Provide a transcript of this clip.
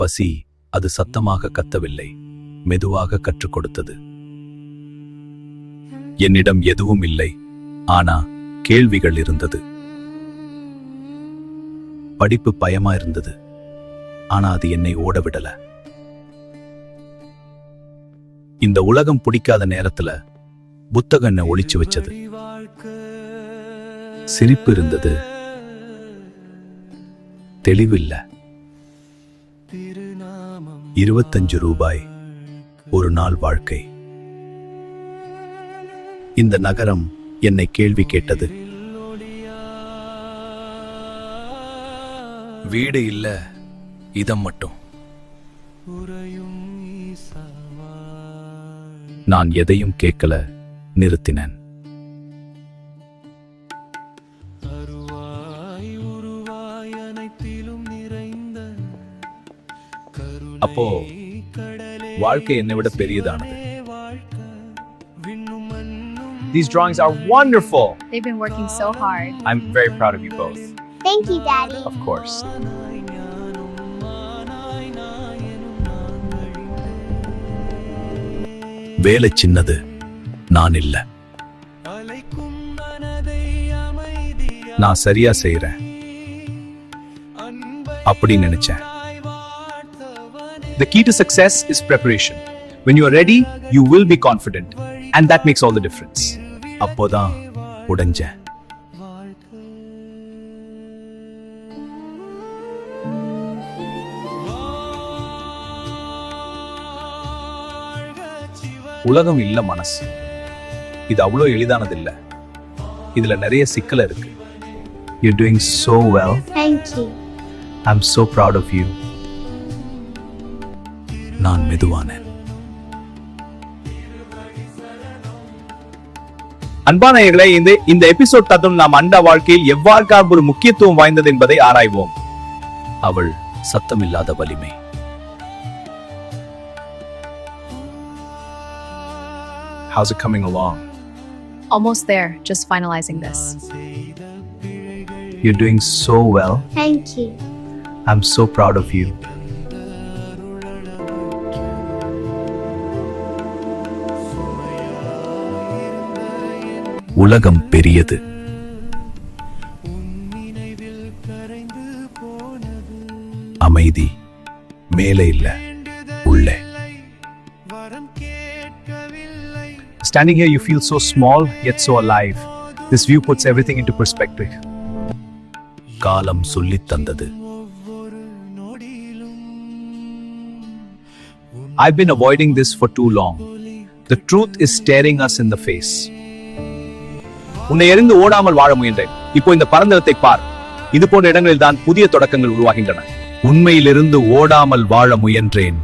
பசி அது சத்தமாக கத்தவில்லை, மெதுவாக கற்றுக் கொடுத்தது. என்னிடம் எதுவும் இல்லை, ஆனா கேள்விகள் இருந்தது. படிப்பு பயமா இருந்தது, ஆனா அது என்னை ஓடவிடல. இந்த உலகம் பிடிக்காத நேரத்துல புத்தகம் என்ன ஒளிச்சு வச்சது. சிரிப்பு இருந்தது, தெளிவில்ல. 25 ரூபாய் ஒரு நாள் வாழ்க்கை. இந்த நகரம் என்னை கேள்வி கேட்டது. வீடு இல்ல, இதம் மட்டும். நான் எதையும் கேட்கல, நிறுத்தினேன். அப்போ வாழ்க்கை என்னை விட பெரியதானது. These drawings are wonderful. They've been working so hard. I'm very proud of you both. Thank you, Daddy. Of course. வேலை சின்னது, நான் இல்ல. நான் சரியா செய்யறேன் அப்படி நினைச்சேன். The key to success is preparation. When you are ready, you will be confident, and that makes all the difference. அப்போதான் உடைஞ்சேன். உலகம் இல்ல மனசு. இது அவ்வளோ எளிதானது இல்ல. இதுல நிறைய சிக்கல் இருக்கு. You're doing so well. Thank you. I'm so proud of you. நான் மெதுவானேன். அன்பான நேயர்களே, இந்த எபிசோட் தத்துவம் நாம் அண்ட வாழ்க்கையில் எவ்வாறு ஒரு முக்கியத்துவம் வாய்ந்தது என்பதை ஆராய்வோம். அவள் சத்தமில்லாத வலிமை. How's it coming along? Almost there, just finalizing this. You're doing so well. Thank you. I'm so proud of you. உலகம் பெரியது, அமைதி மேலே இல்ல, உள்ளே. Standing here, you feel so small yet so alive. This view puts everything into perspective. காலம் சொல்லித் தந்தது. I've been avoiding this for too long. The truth is staring us in the face. உன்னை எறிந்து ஓடாமல் வாழ முயன்றேன். இப்போ இந்த பரந்தளத்தை பார். இது போன்ற இடங்களில் தான் புதிய தொடக்கங்கள் உருவாகின்றன. உண்மையிலிருந்து ஓடாமல் வாழ முயன்றேன்.